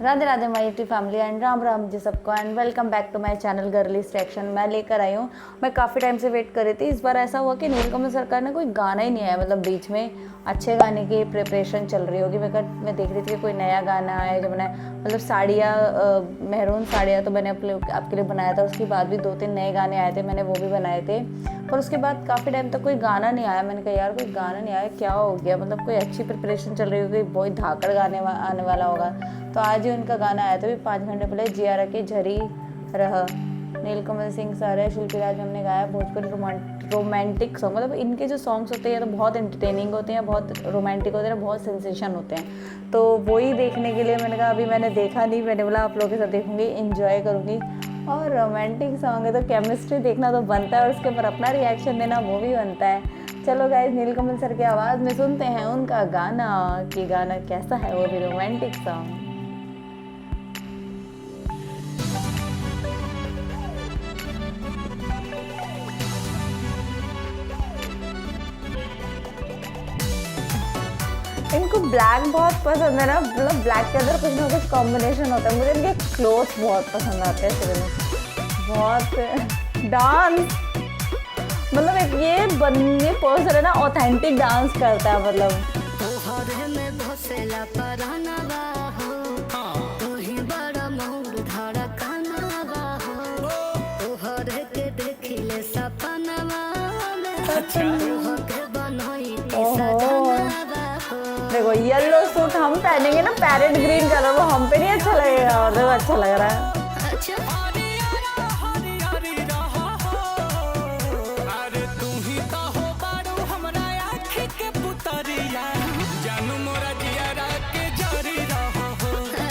Radhe Radhe my YouTube family and Ram Ram ji सबको and welcome back to my channel girlies reaction. मैं लेकर आई हूँ, मैं काफ़ी टाइम से वेट कर रही थी। इस बार ऐसा हुआ कि नीलकमल सरकार ने कोई गाना ही नहीं आया, मतलब बीच में अच्छे गाने की प्रिपरेशन चल रही होगी। मैं देख रही थी कि कोई नया गाना आया जब मैंने मतलब साड़ियाँ मेहरून साड़ियाँ तो मैंने आपके लिए बनाया था। उसके बाद भी 2-3 नए गाने आए थे, मैंने वो भी बनाए थे। पर उसके बाद काफ़ी टाइम तक कोई गाना नहीं आया। मैंने कहा यार कोई गाना नहीं आया, क्या हो गया, मतलब कोई अच्छी प्रिपरेशन चल रही होगी, बहुत धाकड़ गाने आने वाला होगा। तो आज ही उनका गाना आया था भी 5 घंटे पहले, जियारा की झरी रह, नीलकमल सिंह सर, शिल्पी राज हमने गाया। भोजपुरी रोमांटिक सॉन्ग, मतलब इनके जो सॉन्ग्स होते हैं तो बहुत एंटरटेनिंग होते हैं, बहुत रोमांटिक होते हैं, बहुत सेंसेशन होते हैं। तो वही देखने के लिए मैंने कहा अभी मैंने देखा नहीं, मैंने बोला आप लोगों के साथ देखूंगी, इंजॉय करूँगी। और रोमांटिक सॉन्ग है तो केमिस्ट्री देखना तो बनता है और उसके ऊपर अपना रिएक्शन देना वो भी बनता है। चलो गाइस, नीलकमल सर की आवाज़ में सुनते हैं उनका गाना कि गाना कैसा है, वो भी रोमांटिक सॉन्ग। इनको ब्लैक बहुत पसंद है ना, मतलब ब्लैक के अंदर कुछ ना कुछ कॉम्बिनेशन होता है। मुझे इनके क्लोथ्स बहुत पसंद आते हैं, बहुत डांस, मतलब एक ये पर्सन है ना, ऑथेंटिक डांस करता है। मतलब देखो येलो सूट हम पहनेंगे ना, पैरेट ग्रीन कलर, वो हम पे नहीं अच्छा लगेगा, और देखो अच्छा लग रहा है।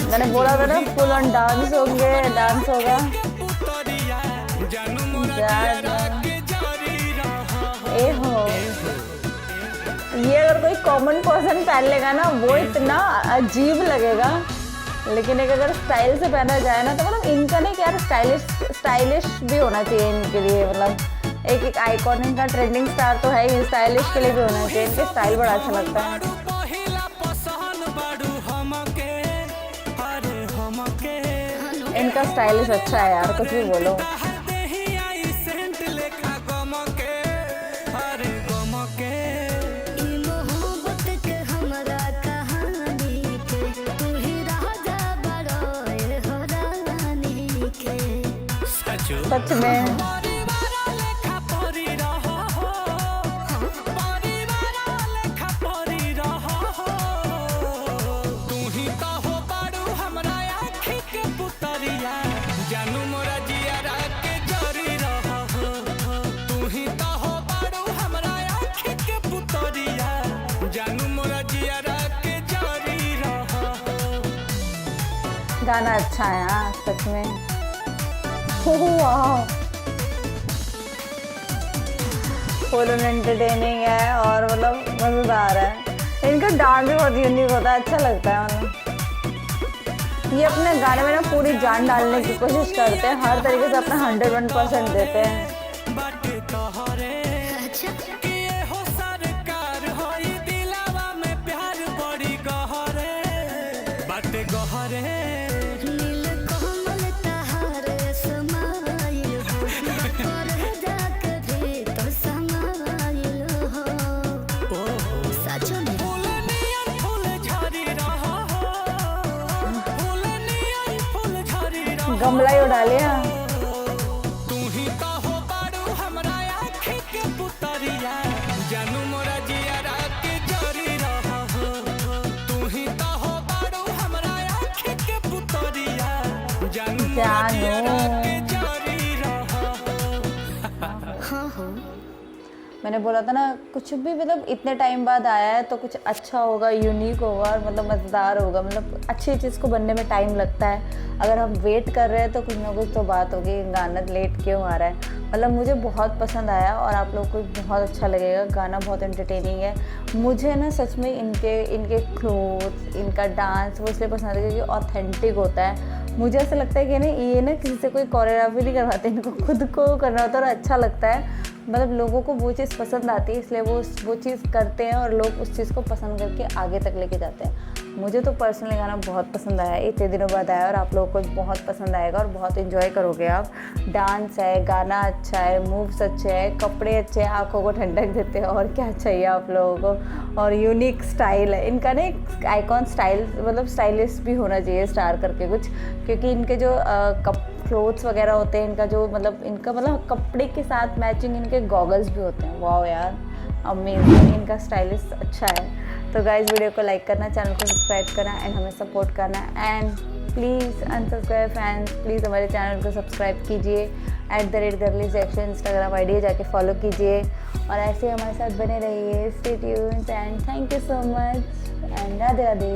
मैंने बोला था ना फुल ऑन डांस होंगे, डांस होगा। ए हो, ये अगर कोई कॉमन पर्सन पहन लेगा ना वो इतना अजीब लगेगा, लेकिन एक अगर स्टाइल से पहना जाए ना तो मतलब इनका नहीं यार, स्टाइलिश भी होना चाहिए इनके लिए। मतलब एक आइकॉन, इनका ट्रेंडिंग स्टार तो है ही, स्टाइलिश के लिए भी होना चाहिए। इनके स्टाइल बड़ा अच्छा लगता है। इनका स्टाइलिश अच्छा है यार, कुछ भी बोलो। सच में गाना अच्छा है हाँ, सच में। फुल एंटरटेनिंग है और मतलब मजेदार है। इनका डांस भी बहुत यूनिक होता है, अच्छा लगता है। मतलब ये अपने गाने में ना पूरी जान डालने की कोशिश करते हैं, हर तरीके से अपना 101% देते हैं। गमला ही उड़ा लिया। मैंने बोला था ना कुछ भी मतलब इतने टाइम बाद आया है तो कुछ अच्छा होगा, यूनिक होगा और मतलब मज़ेदार होगा। मतलब अच्छी चीज़ को बनने में टाइम लगता है, अगर हम वेट कर रहे हैं तो कुछ ना कुछ तो बात होगी, गाना लेट क्यों आ रहा है। मतलब मुझे बहुत पसंद आया और आप लोगों को बहुत अच्छा लगेगा। गाना बहुत एंटरटेनिंग है। मुझे ना सच में इनके क्लोथ्स, इनका डांस वो इसलिए पसंद है क्योंकि ऑथेंटिक होता है। मुझे ऐसा लगता है कि ये ना किसी से कोई कोरियोग्राफी नहीं करवाते, इनको खुद को करना होता है और अच्छा लगता है। मतलब लोगों को वो चीज़ पसंद आती है, इसलिए वो चीज़ करते हैं और लोग उस चीज़ को पसंद करके आगे तक लेके जाते हैं। मुझे तो पर्सनली गाना बहुत पसंद आया, इतने दिनों बाद आया और आप लोगों को बहुत पसंद आएगा और बहुत इन्जॉय करोगे आप। डांस है, गाना अच्छा है, मूव्स अच्छे हैं, कपड़े अच्छे हैं, आंखों को ठंडक देते हैं, और क्या चाहिए आप लोगों को। और यूनिक स्टाइल है इनका ना, एक आइकॉन स्टाइल, मतलब स्टाइलिश भी होना चाहिए स्टार करके कुछ, क्योंकि इनके जो क्लोथ्स वगैरह होते हैं, इनका जो मतलब इनका मतलब कपड़े के साथ मैचिंग इनके गॉगल्स भी होते हैं। वाह यार, अमेजिंग, इनका स्टाइलिश अच्छा है। तो गाइस वीडियो को लाइक करना, चैनल को सब्सक्राइब करना एंड हमें सपोर्ट करना, and please unsubscribe fans please हमारे चैनल को सब्सक्राइब कीजिए। @girly_section इंस्टाग्राम आईडी है, जाके फॉलो कीजिए और ऐसे हमारे साथ बने रहिए। Stay tuned and thank you so much and Radhe Radhe.